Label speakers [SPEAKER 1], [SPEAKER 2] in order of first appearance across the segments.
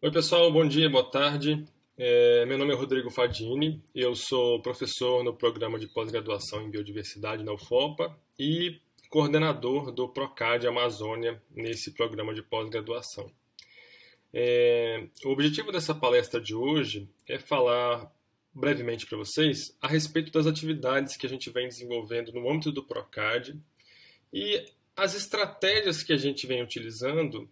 [SPEAKER 1] Oi, pessoal, bom dia, boa tarde. Meu nome é Rodrigo Fadini, eu sou professor no programa de pós-graduação em biodiversidade na UFOPA e coordenador do PROCAD Amazônia nesse programa de pós-graduação. O objetivo dessa palestra de hoje é falar brevemente para vocês a respeito das atividades que a gente vem desenvolvendo no âmbito do PROCAD e as estratégias que a gente vem utilizando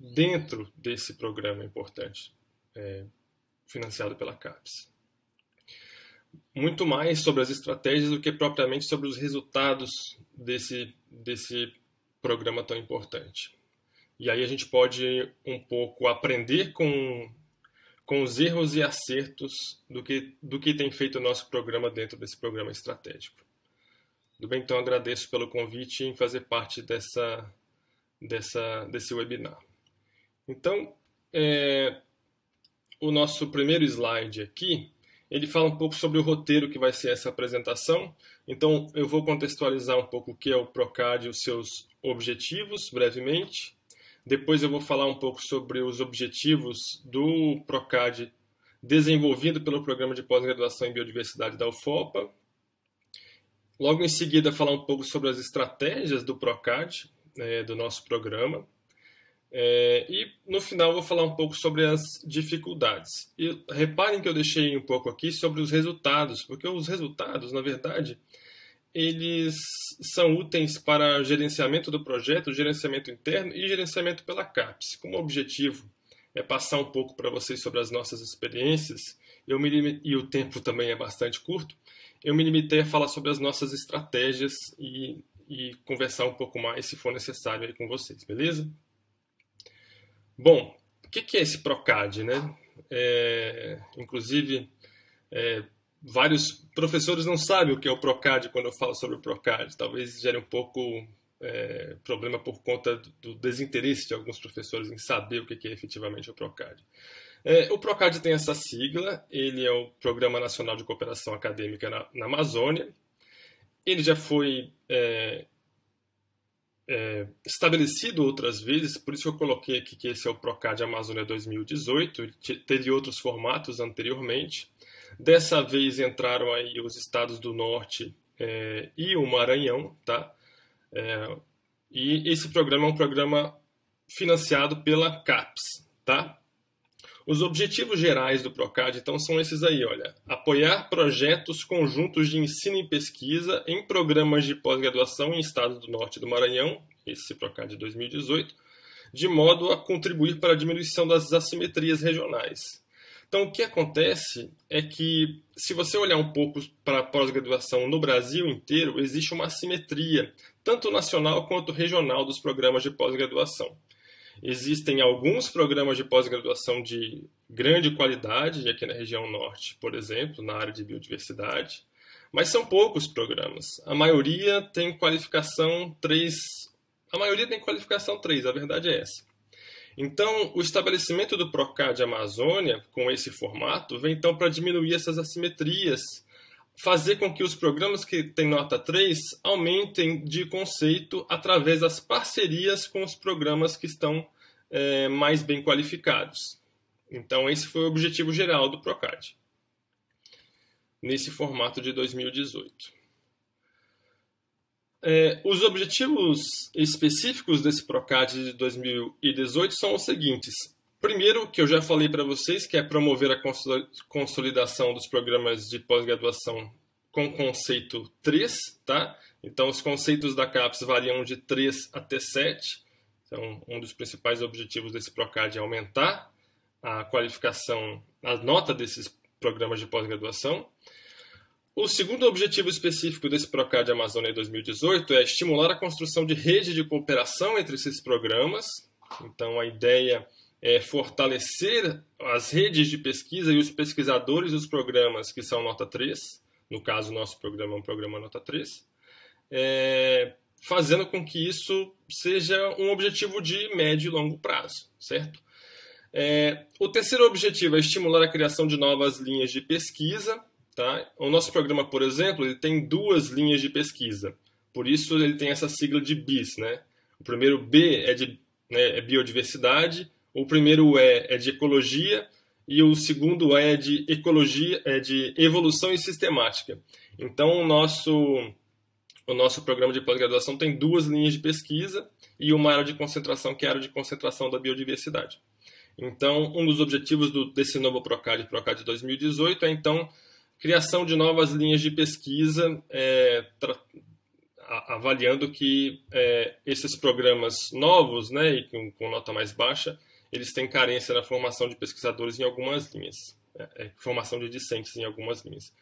[SPEAKER 1] dentro desse programa importante, financiado pela CAPES. Muito mais sobre as estratégias do que propriamente sobre os resultados desse programa tão importante. E aí a gente pode um pouco aprender com os erros e acertos do que tem feito o nosso programa dentro desse programa estratégico. Tudo bem? Então agradeço pelo convite em fazer parte desse webinar. Então, o nosso primeiro slide aqui, ele fala um pouco sobre o roteiro que vai ser essa apresentação. Então, eu vou contextualizar um pouco o que é o PROCAD e os seus objetivos, brevemente. Depois eu vou falar um pouco sobre os objetivos do PROCAD desenvolvido pelo Programa de Pós-Graduação em Biodiversidade da UFOPA. Logo em seguida, falar um pouco sobre as estratégias do PROCAD, do nosso programa. E no final vou falar um pouco sobre as dificuldades. E reparem que eu deixei um pouco aqui sobre os resultados, porque os resultados, na verdade, eles são úteis para gerenciamento do projeto, gerenciamento interno e gerenciamento pela CAPES. Como objetivo é passar um pouco para vocês sobre as nossas experiências, e o tempo também é bastante curto, eu me limitei a falar sobre as nossas estratégias e conversar um pouco mais, se for necessário, aí com vocês, beleza? Bom, o que é esse PROCAD, né? Inclusive, vários professores não sabem o que é o PROCAD quando eu falo sobre o PROCAD. Talvez gere um pouco problema por conta do desinteresse de alguns professores em saber o que é efetivamente o PROCAD. O PROCAD tem essa sigla, ele é o Programa Nacional de Cooperação Acadêmica na Amazônia. Ele já foi estabelecido outras vezes, por isso eu coloquei aqui que esse é o PROCAD Amazônia 2018, teve outros formatos anteriormente. Dessa vez entraram aí os estados do norte e o Maranhão, tá? E esse programa é um programa financiado pela CAPES, tá? Os objetivos gerais do PROCAD, então, são esses aí, olha. Apoiar projetos conjuntos de ensino e pesquisa em programas de pós-graduação em estados do norte do Maranhão, esse PROCAD de 2018, de modo a contribuir para a diminuição das assimetrias regionais. Então, o que acontece é que, se você olhar um pouco para a pós-graduação no Brasil inteiro, existe uma assimetria, tanto nacional quanto regional, dos programas de pós-graduação. Existem alguns programas de pós-graduação de grande qualidade, aqui na região norte, por exemplo, na área de biodiversidade, mas são poucos programas. A maioria tem qualificação 3. A maioria tem qualificação 3, a verdade é essa. Então, o estabelecimento do PROCAD Amazônia, com esse formato, vem então para diminuir essas assimetrias, fazer com que os programas que têm nota 3 aumentem de conceito através das parcerias com os programas que estão mais bem qualificados. Então, esse foi o objetivo geral do PROCAD, nesse formato de 2018. Os objetivos específicos desse PROCAD de 2018 são os seguintes. Primeiro, que eu já falei para vocês, que é promover a consolidação dos programas de pós-graduação com conceito 3, tá? Então, os conceitos da CAPES variam de 3 até 7. Então, um dos principais objetivos desse PROCAD é aumentar a qualificação, a nota desses programas de pós-graduação. O segundo objetivo específico desse PROCAD Amazônia 2018 é estimular a construção de rede de cooperação entre esses programas. Então, a ideia é fortalecer as redes de pesquisa e os pesquisadores dos programas que são nota 3, no caso, o nosso programa é um programa nota 3, fazendo com que isso seja um objetivo de médio e longo prazo, certo? O terceiro objetivo é estimular a criação de novas linhas de pesquisa, tá? O nosso programa, por exemplo, ele tem 2 linhas de pesquisa, por isso ele tem essa sigla de BIS, né? O primeiro B é biodiversidade, O primeiro é de ecologia e o segundo é de ecologia, é de evolução e sistemática. Então, o nosso programa de pós-graduação tem 2 linhas de pesquisa e uma área de concentração, que é a área de concentração da biodiversidade. Então, um dos objetivos desse novo PROCAD 2018, é, então, criação de novas linhas de pesquisa, avaliando que esses programas novos, né, e com nota mais baixa, eles têm carência na formação de pesquisadores em algumas linhas, formação de discentes em algumas linhas.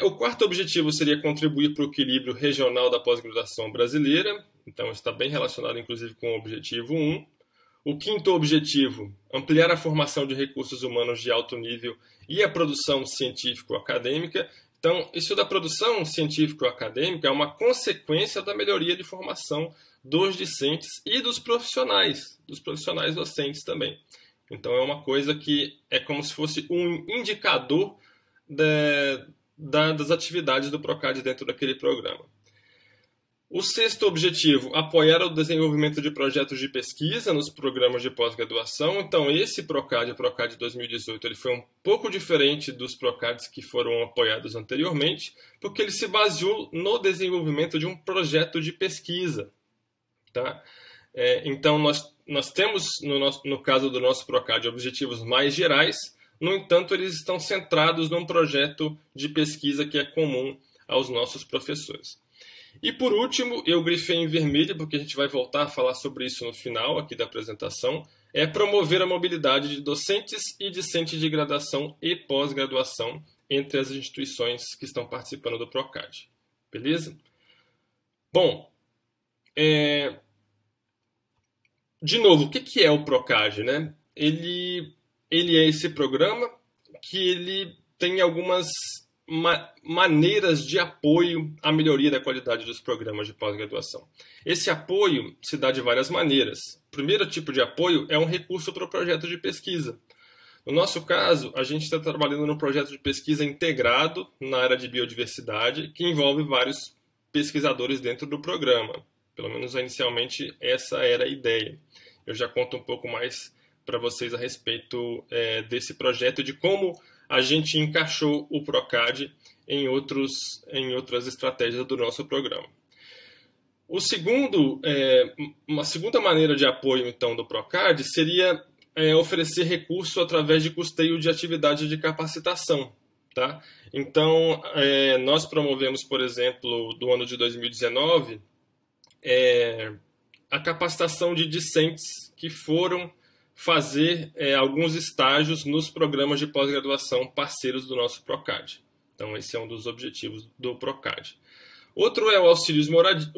[SPEAKER 1] O quarto objetivo seria contribuir para o equilíbrio regional da pós-graduação brasileira, então está bem relacionado, inclusive, com o objetivo 1. O quinto objetivo, ampliar a formação de recursos humanos de alto nível e a produção científico-acadêmica. Então, isso da produção científico-acadêmica é uma consequência da melhoria de formação dos discentes e dos profissionais docentes também. Então, é uma coisa que é como se fosse um indicador das atividades do PROCAD dentro daquele programa. O sexto objetivo, apoiar o desenvolvimento de projetos de pesquisa nos programas de pós-graduação. Então, esse PROCAD, o PROCAD 2018, ele foi um pouco diferente dos PROCADs que foram apoiados anteriormente, porque ele se baseou no desenvolvimento de um projeto de pesquisa. Tá? Então, nós temos, no caso do nosso PROCAD, objetivos mais gerais. No entanto, eles estão centrados num projeto de pesquisa que é comum aos nossos professores. E por último, eu grifei em vermelho, porque a gente vai voltar a falar sobre isso no final aqui da apresentação, é promover a mobilidade de docentes e discentes de graduação e pós-graduação entre as instituições que estão participando do PROCAD. Beleza? Bom, de novo, o que é o PROCAD, né? Ele é esse programa que ele tem algumas maneiras de apoio à melhoria da qualidade dos programas de pós-graduação. Esse apoio se dá de várias maneiras. O primeiro tipo de apoio é um recurso para o projeto de pesquisa. No nosso caso, a gente está trabalhando num projeto de pesquisa integrado na área de biodiversidade, que envolve vários pesquisadores dentro do programa. Pelo menos inicialmente essa era a ideia. Eu já conto um pouco mais para vocês a respeito desse projeto e de como a gente encaixou o PROCAD em outras estratégias do nosso programa. Uma segunda maneira de apoio, então, do PROCAD seria oferecer recurso através de custeio de atividades de capacitação. Tá? Então, nós promovemos, por exemplo, do ano de 2019, a capacitação de discentes que foram fazer alguns estágios nos programas de pós-graduação parceiros do nosso PROCAD. Então, esse é um dos objetivos do PROCAD. Outro é o auxílios moradia,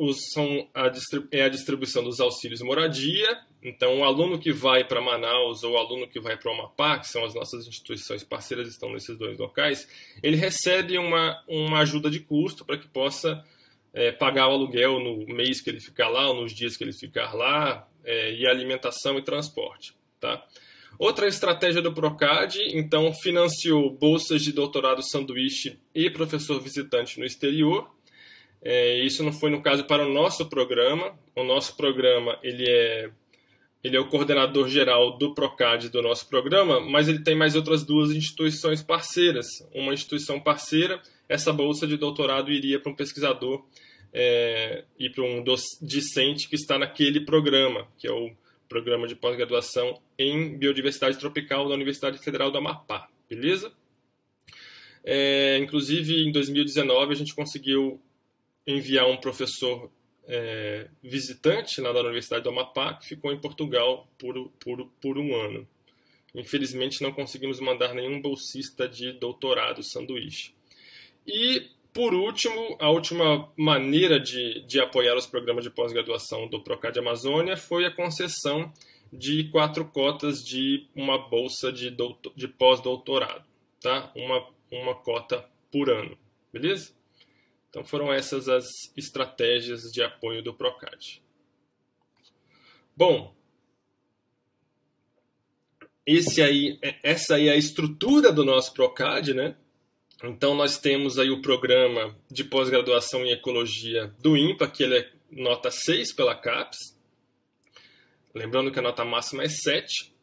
[SPEAKER 1] a distribuição dos auxílios moradia. Então, o aluno que vai para Manaus ou o aluno que vai para o Amapá, que são as nossas instituições parceiras, estão nesses 2 locais, ele recebe uma ajuda de custo para que possa pagar o aluguel no mês que ele ficar lá ou nos dias que ele ficar lá, e alimentação e transporte. Tá? Outra estratégia do PROCAD, então, financiou bolsas de doutorado sanduíche e professor visitante no exterior. Isso não foi no caso para o nosso programa. O nosso programa ele é o coordenador geral do PROCAD do nosso programa, mas ele tem mais outras 2 instituições parceiras. Uma instituição parceira, essa bolsa de doutorado iria para um pesquisador e para um discente que está naquele programa, que é o Programa de Pós-Graduação em Biodiversidade Tropical da Universidade Federal do Amapá. Beleza? Inclusive, em 2019, a gente conseguiu enviar um professor visitante lá da Universidade do Amapá, que ficou em Portugal por um ano. Infelizmente, não conseguimos mandar nenhum bolsista de doutorado sanduíche. E, por último, a última maneira de apoiar os programas de pós-graduação do PROCAD Amazônia foi a concessão de 4 cotas de uma bolsa de pós-doutorado. Tá? Uma cota por ano. Beleza? Então, foram essas as estratégias de apoio do PROCAD. Bom, essa aí é a estrutura do nosso PROCAD, né? Então, nós temos aí o programa de pós-graduação em ecologia do INPA, que ele é nota 6 pela CAPES. Lembrando que a nota máxima é 7.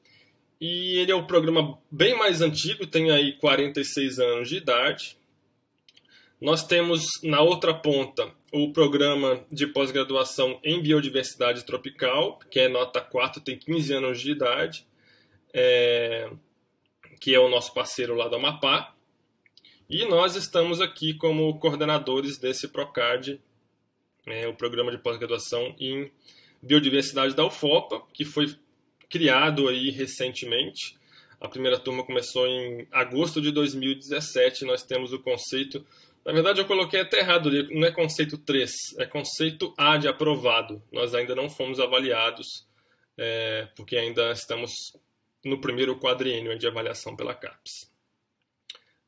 [SPEAKER 1] e ele é um programa bem mais antigo, tem aí 46 anos de idade. Nós temos na outra ponta o programa de pós-graduação em biodiversidade tropical, que é nota 4, tem 15 anos de idade, que é o nosso parceiro lá do Amapá. E nós estamos aqui como coordenadores desse PROCAD, o programa de pós-graduação em biodiversidade da UFOPA, que foi criado aí recentemente. A primeira turma começou em agosto de 2017. Nós temos o conceito... Na verdade, eu coloquei até errado ali. Não é conceito 3, é conceito A de aprovado. Nós ainda não fomos avaliados, porque ainda estamos no primeiro quadriênio de avaliação pela CAPES.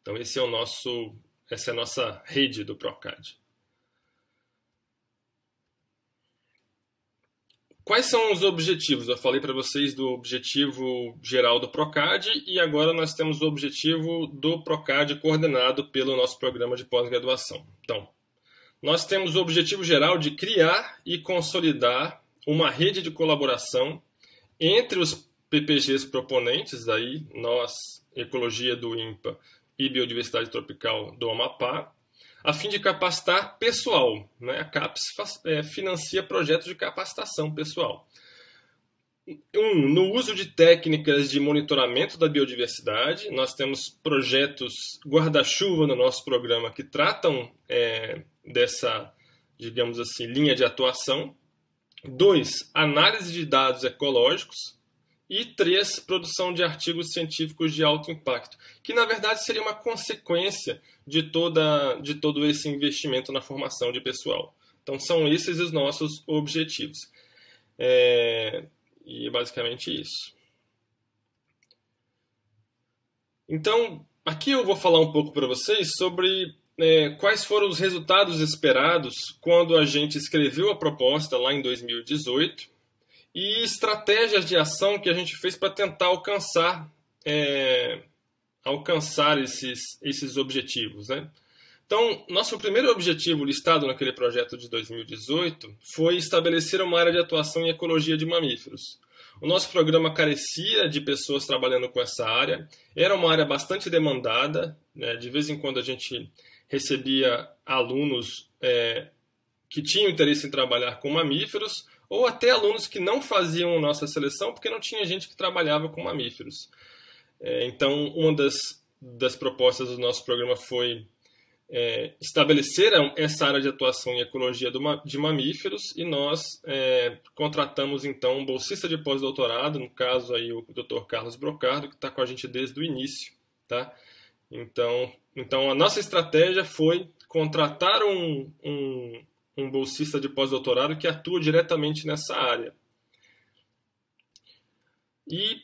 [SPEAKER 1] Então, essa é a nossa rede do PROCAD. Quais são os objetivos? Eu falei para vocês do objetivo geral do PROCAD e agora nós temos o objetivo do PROCAD coordenado pelo nosso programa de pós-graduação. Então, nós temos o objetivo geral de criar e consolidar uma rede de colaboração entre os PPGs proponentes, aí nós, Ecologia do INPA e Biodiversidade Tropical do Amapá, a fim de capacitar pessoal. Né? A CAPES financia projetos de capacitação pessoal. No uso de técnicas de monitoramento da biodiversidade, nós temos projetos guarda-chuva no nosso programa que tratam dessa, digamos assim, linha de atuação. 2, análise de dados ecológicos. E 3, produção de artigos científicos de alto impacto, que na verdade seria uma consequência de todo esse investimento na formação de pessoal. Então são esses os nossos objetivos. E basicamente isso. Então, aqui eu vou falar um pouco para vocês sobre quais foram os resultados esperados quando a gente escreveu a proposta lá em 2018, e estratégias de ação que a gente fez para tentar alcançar esses objetivos. Né? Então, nosso primeiro objetivo listado naquele projeto de 2018 foi estabelecer uma área de atuação em ecologia de mamíferos. O nosso programa carecia de pessoas trabalhando com essa área, era uma área bastante demandada, né? De vez em quando a gente recebia alunos que tinham interesse em trabalhar com mamíferos, ou até alunos que não faziam nossa seleção porque não tinha gente que trabalhava com mamíferos. Então, uma das propostas do nosso programa foi estabelecer essa área de atuação em ecologia de mamíferos e nós contratamos, então, um bolsista de pós-doutorado, no caso aí o Dr. Carlos Brocardo, que está com a gente desde o início. Tá? Então, a nossa estratégia foi contratar um bolsista de pós-doutorado que atua diretamente nessa área. E,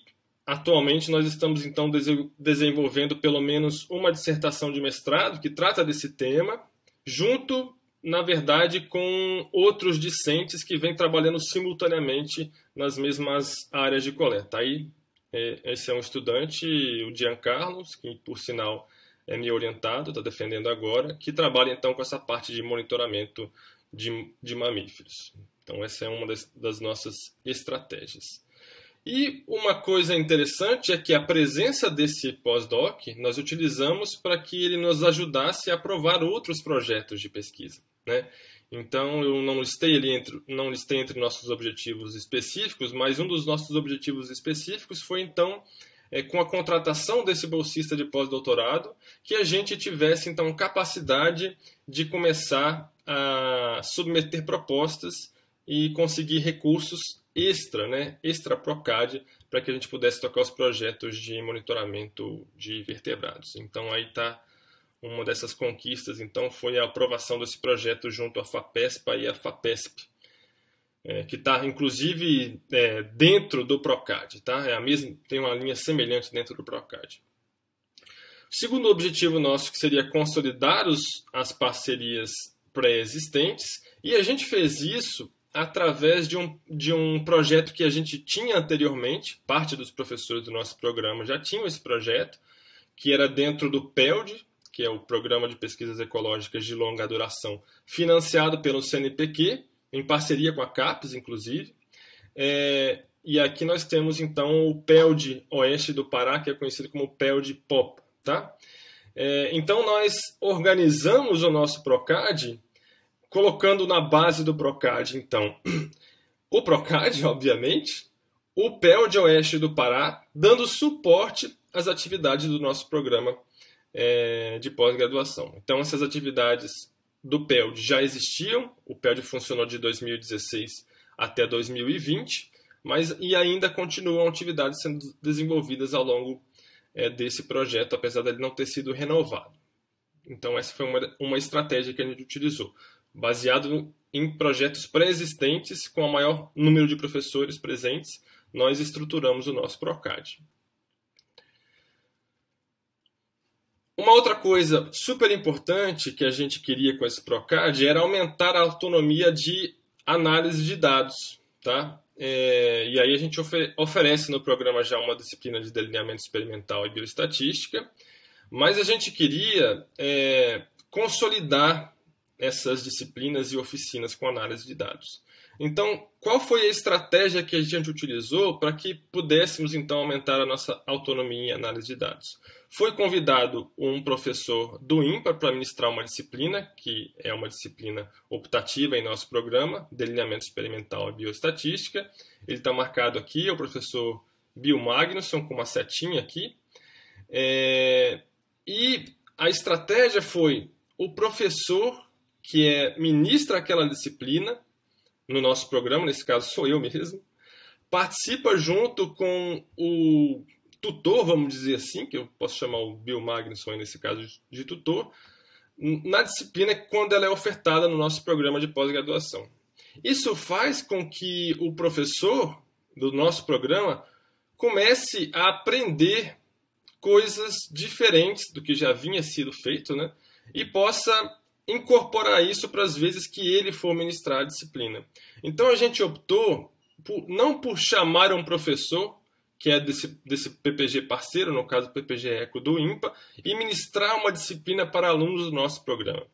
[SPEAKER 1] atualmente, nós estamos, então, desenvolvendo pelo menos uma dissertação de mestrado que trata desse tema, junto, na verdade, com outros discentes que vêm trabalhando simultaneamente nas mesmas áreas de coleta. Aí, esse é um estudante, o Giancarlo, que, por sinal, é meu orientado, está defendendo agora, que trabalha, então, com essa parte de monitoramento de mamíferos. Então, essa é uma das nossas estratégias. E uma coisa interessante é que a presença desse pós-doc nós utilizamos para que ele nos ajudasse a aprovar outros projetos de pesquisa. Né? Então, eu não listei entre nossos objetivos específicos, mas um dos nossos objetivos específicos foi, então, com a contratação desse bolsista de pós-doutorado, que a gente tivesse, então, capacidade de começar a submeter propostas e conseguir recursos extra PROCAD, para que a gente pudesse tocar os projetos de monitoramento de vertebrados. Então, aí está uma dessas conquistas, então, foi a aprovação desse projeto junto à FAPESPA e à FAPESP, que está, inclusive, dentro do PROCAD. Tá? Tem uma linha semelhante dentro do PROCAD. O segundo objetivo nosso que seria consolidar as parcerias pré-existentes, e a gente fez isso através de um projeto que a gente tinha anteriormente. Parte dos professores do nosso programa já tinham esse projeto, que era dentro do PELD, que é o Programa de Pesquisas Ecológicas de Longa Duração, financiado pelo CNPq, em parceria com a CAPES, inclusive. e aqui nós temos então o PELD Oeste do Pará, que é conhecido como PELD POP, tá? Então nós organizamos o nosso PROCAD colocando na base do PROCAD, então, o PROCAD, obviamente, o PELD Oeste do Pará, dando suporte às atividades do nosso programa de pós-graduação. Então, essas atividades do PELD já existiam, o PELD funcionou de 2016 até 2020, e ainda continuam atividades sendo desenvolvidas ao longo desse projeto, apesar de ele não ter sido renovado. Então, essa foi uma estratégia que a gente utilizou, baseado em projetos pré-existentes, com o maior número de professores presentes, nós estruturamos o nosso PROCAD. Uma outra coisa super importante que a gente queria com esse PROCAD era aumentar a autonomia de análise de dados, tá? E aí a gente oferece no programa já uma disciplina de delineamento experimental e bioestatística, mas a gente queria consolidar essas disciplinas e oficinas com análise de dados. Então, qual foi a estratégia que a gente utilizou para que pudéssemos, então, aumentar a nossa autonomia em análise de dados? Foi convidado um professor do INPA para ministrar uma disciplina, que é uma disciplina optativa em nosso programa, Delineamento Experimental e Bioestatística. Ele está marcado aqui, é o professor Bill Magnusson, com uma setinha aqui. E a estratégia foi o professor que ministra aquela disciplina, no nosso programa, nesse caso sou eu mesmo, participa junto com o tutor, vamos dizer assim, que eu posso chamar o Bill Magnusson nesse caso de tutor, na disciplina quando ela é ofertada no nosso programa de pós-graduação. Isso faz com que o professor do nosso programa comece a aprender coisas diferentes do que já vinha sido feito, né? E possa incorporar isso para as vezes que ele for ministrar a disciplina. Então a gente optou não por chamar um professor, que é desse PPG parceiro, no caso PPG Eco do INPA, e ministrar uma disciplina para alunos do nosso programa.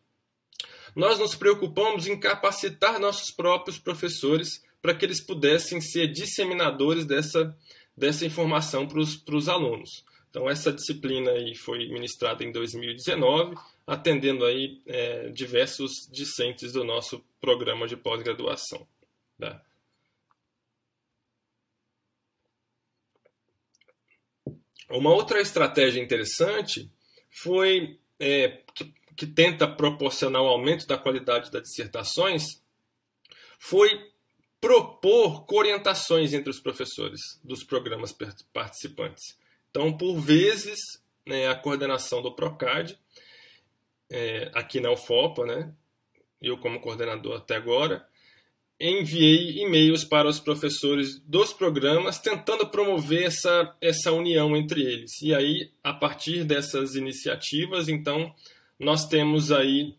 [SPEAKER 1] Nós nos preocupamos em capacitar nossos próprios professores para que eles pudessem ser disseminadores dessa informação para os alunos. Então essa disciplina aí foi ministrada em 2019, atendendo aí diversos discentes do nosso programa de pós-graduação. Tá? Uma outra estratégia interessante foi que tenta proporcionar o aumento da qualidade das dissertações, foi propor coorientações entre os professores dos programas participantes. Então, por vezes, a coordenação do PROCAD, aqui na UFOPA, né, eu como coordenador até agora, enviei e-mails para os professores dos programas tentando promover essa união entre eles. E aí, a partir dessas iniciativas, então, nós temos aí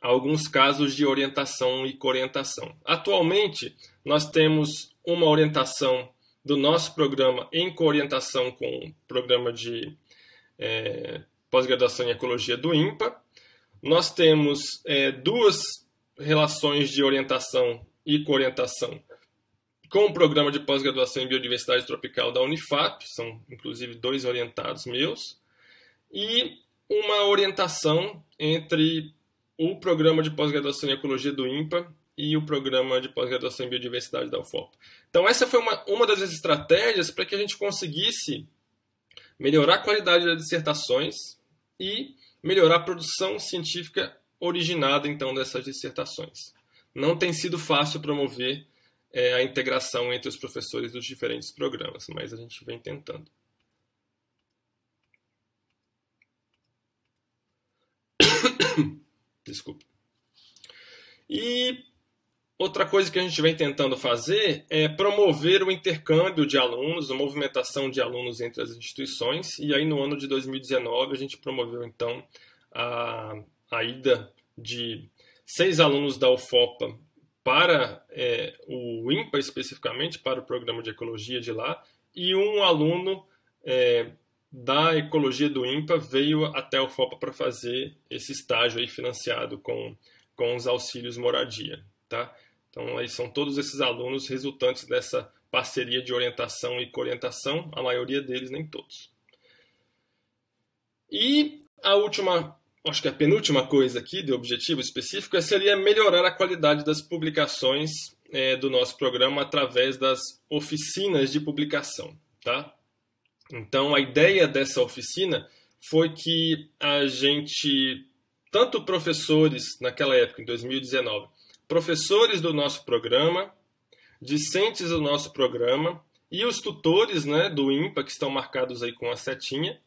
[SPEAKER 1] alguns casos de orientação e coorientação. Atualmente, nós temos uma orientação do nosso programa em coorientação com o programa de pós-graduação em Ecologia do INPA. Nós temos duas relações de orientação e coorientação com o programa de pós-graduação em Biodiversidade Tropical da Unifap, são inclusive 2 orientados meus, e uma orientação entre o programa de pós-graduação em Ecologia do INPA e o programa de pós-graduação em Biodiversidade da UFOP. Então essa foi uma das estratégias para que a gente conseguisse melhorar a qualidade das dissertações e melhorar a produção científica originada então dessas dissertações. Não tem sido fácil promover a integração entre os professores dos diferentes programas, mas a gente vem tentando. Desculpa. E outra coisa que a gente vem tentando fazer é promover o intercâmbio de alunos, a movimentação de alunos entre as instituições. E aí no ano de 2019 a gente promoveu então a ida de 6 alunos da UFOPA para o INPA especificamente, para o programa de ecologia de lá, e um aluno da ecologia do INPA veio até a UFOPA para fazer esse estágio aí financiado com os auxílios moradia. Tá? Então aí são todos esses alunos resultantes dessa parceria de orientação e coorientação, a maioria deles, nem todos. E a última, acho que a penúltima coisa aqui, de objetivo específico, seria melhorar a qualidade das publicações do nosso programa através das oficinas de publicação, tá? Então, a ideia dessa oficina foi que a gente, tanto professores, naquela época, em 2019, professores do nosso programa, discentes do nosso programa e os tutores, né, do INPA, que estão marcados aí com a setinha,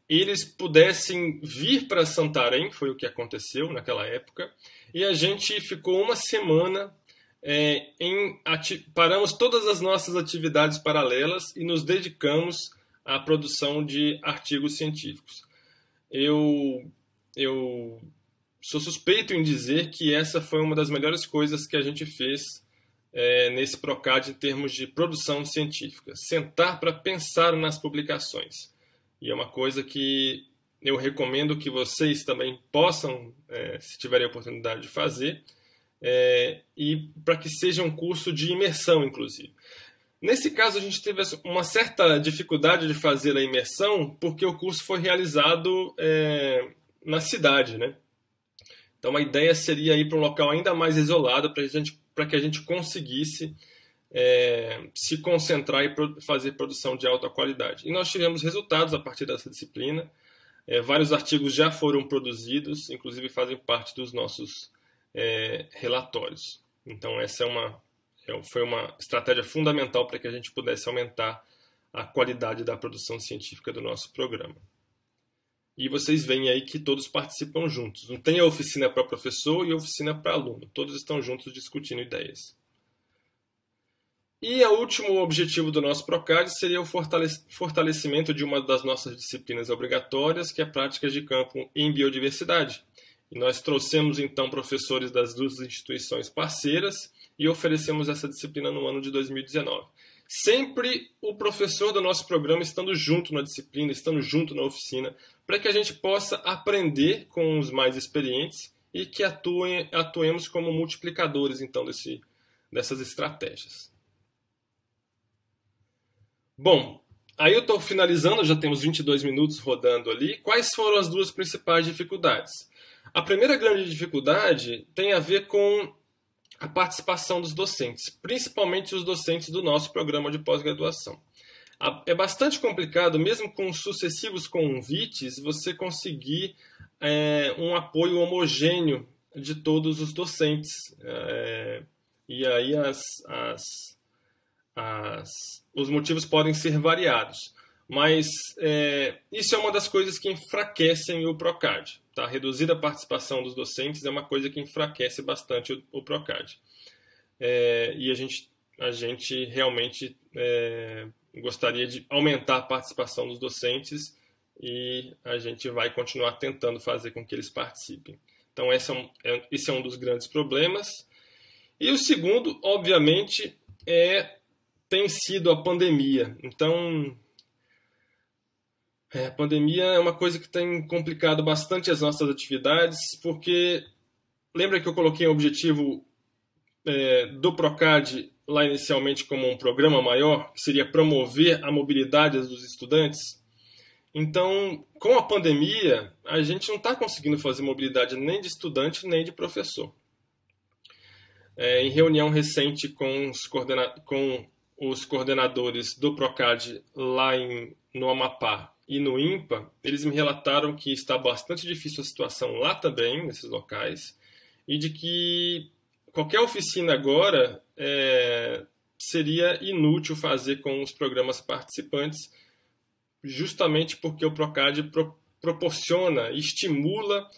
[SPEAKER 1] eles pudessem vir para Santarém, foi o que aconteceu naquela época, e a gente ficou uma semana, paramos todas as nossas atividades paralelas e nos dedicamos à produção de artigos científicos. Eu sou suspeito em dizer que essa foi uma das melhores coisas que a gente fez nesse Procad em termos de produção científica. Sentar para pensar nas publicações. E é uma coisa que eu recomendo que vocês também possam, se tiverem a oportunidade de fazer, e para que seja um curso de imersão, inclusive. Nesse caso, a gente teve uma certa dificuldade de fazer a imersão, porque o curso foi realizado na cidade, né? Então, a ideia seria ir para um local ainda mais isolado para que a gente conseguisse se concentrar e fazer produção de alta qualidade. E nós tivemos resultados a partir dessa disciplina. Vários artigos já foram produzidos, inclusive fazem parte dos nossos relatórios. Então, essa foi uma estratégia fundamental para que a gente pudesse aumentar a qualidade da produção científica do nosso programa. E vocês veem aí que todos participam juntos. Não tem a oficina para professor e a oficina para aluno. Todos estão juntos discutindo ideias. E o último objetivo do nosso Procad seria o fortalecimento de uma das nossas disciplinas obrigatórias, que é práticas de campo em biodiversidade. E nós trouxemos, então, professores das duas instituições parceiras e oferecemos essa disciplina no ano de 2019. Sempre o professor do nosso programa estando junto na disciplina, estando junto na oficina, para que a gente possa aprender com os mais experientes e que atuemos como multiplicadores, então, dessas estratégias. Bom, aí eu estou finalizando, já temos 22 minutos rodando ali. Quais foram as duas principais dificuldades? A primeira grande dificuldade tem a ver com a participação dos docentes, principalmente os docentes do nosso programa de pós-graduação. É bastante complicado, mesmo com sucessivos convites, você conseguir um apoio homogêneo de todos os docentes. E aí os motivos podem ser variados. Mas isso é uma das coisas que enfraquecem o Procad. Tá? Reduzir a participação dos docentes é uma coisa que enfraquece bastante o Procad. E a gente realmente gostaria de aumentar a participação dos docentes e a gente vai continuar tentando fazer com que eles participem. Então, esse é um dos grandes problemas. E o segundo, obviamente, tem sido a pandemia. Então, a pandemia é uma coisa que tem complicado bastante as nossas atividades, porque lembra que eu coloquei o objetivo do Procad lá inicialmente como um programa maior, que seria promover a mobilidade dos estudantes? Então, com a pandemia, a gente não está conseguindo fazer mobilidade nem de estudante, nem de professor. Em reunião recente com os coordenadores do Procad lá no Amapá e no INPA, eles me relataram que está bastante difícil a situação lá também, nesses locais, e de que qualquer oficina agora seria inútil fazer com os programas participantes, justamente porque o Procad proporciona, estimula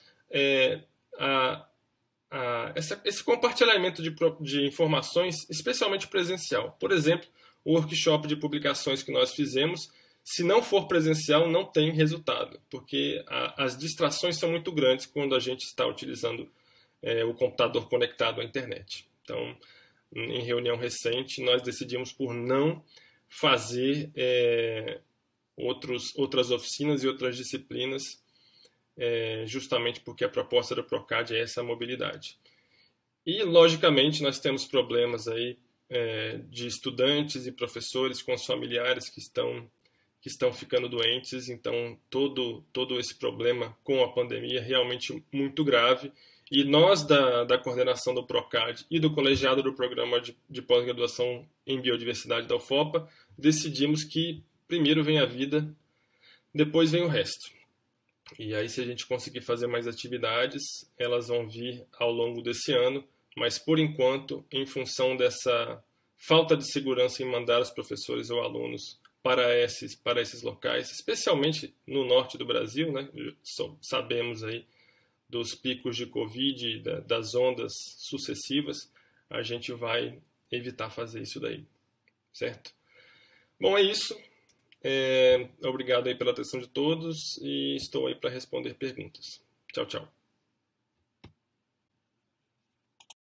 [SPEAKER 1] esse compartilhamento de informações, especialmente presencial. Por exemplo, o workshop de publicações que nós fizemos, se não for presencial, não tem resultado, porque as distrações são muito grandes quando a gente está utilizando o computador conectado à internet. Então, em reunião recente, nós decidimos por não fazer outras oficinas e outras disciplinas, justamente porque a proposta do Procad é essa mobilidade. E, logicamente, nós temos problemas aí de estudantes e professores com os familiares que estão ficando doentes. Então, todo esse problema com a pandemia é realmente muito grave. E nós, da coordenação do PROCAD e do colegiado do programa de pós-graduação em biodiversidade da UFOPA, decidimos que primeiro vem a vida, depois vem o resto. E aí, se a gente conseguir fazer mais atividades, elas vão vir ao longo desse ano, mas por enquanto, em função dessa falta de segurança em mandar os professores ou alunos para esses locais, especialmente no norte do Brasil, né? Sabemos aí dos picos de Covid, das ondas sucessivas, a gente vai evitar fazer isso daí, certo? Bom, é isso. Obrigado aí pela atenção de todos e estou aí para responder perguntas. Tchau, tchau.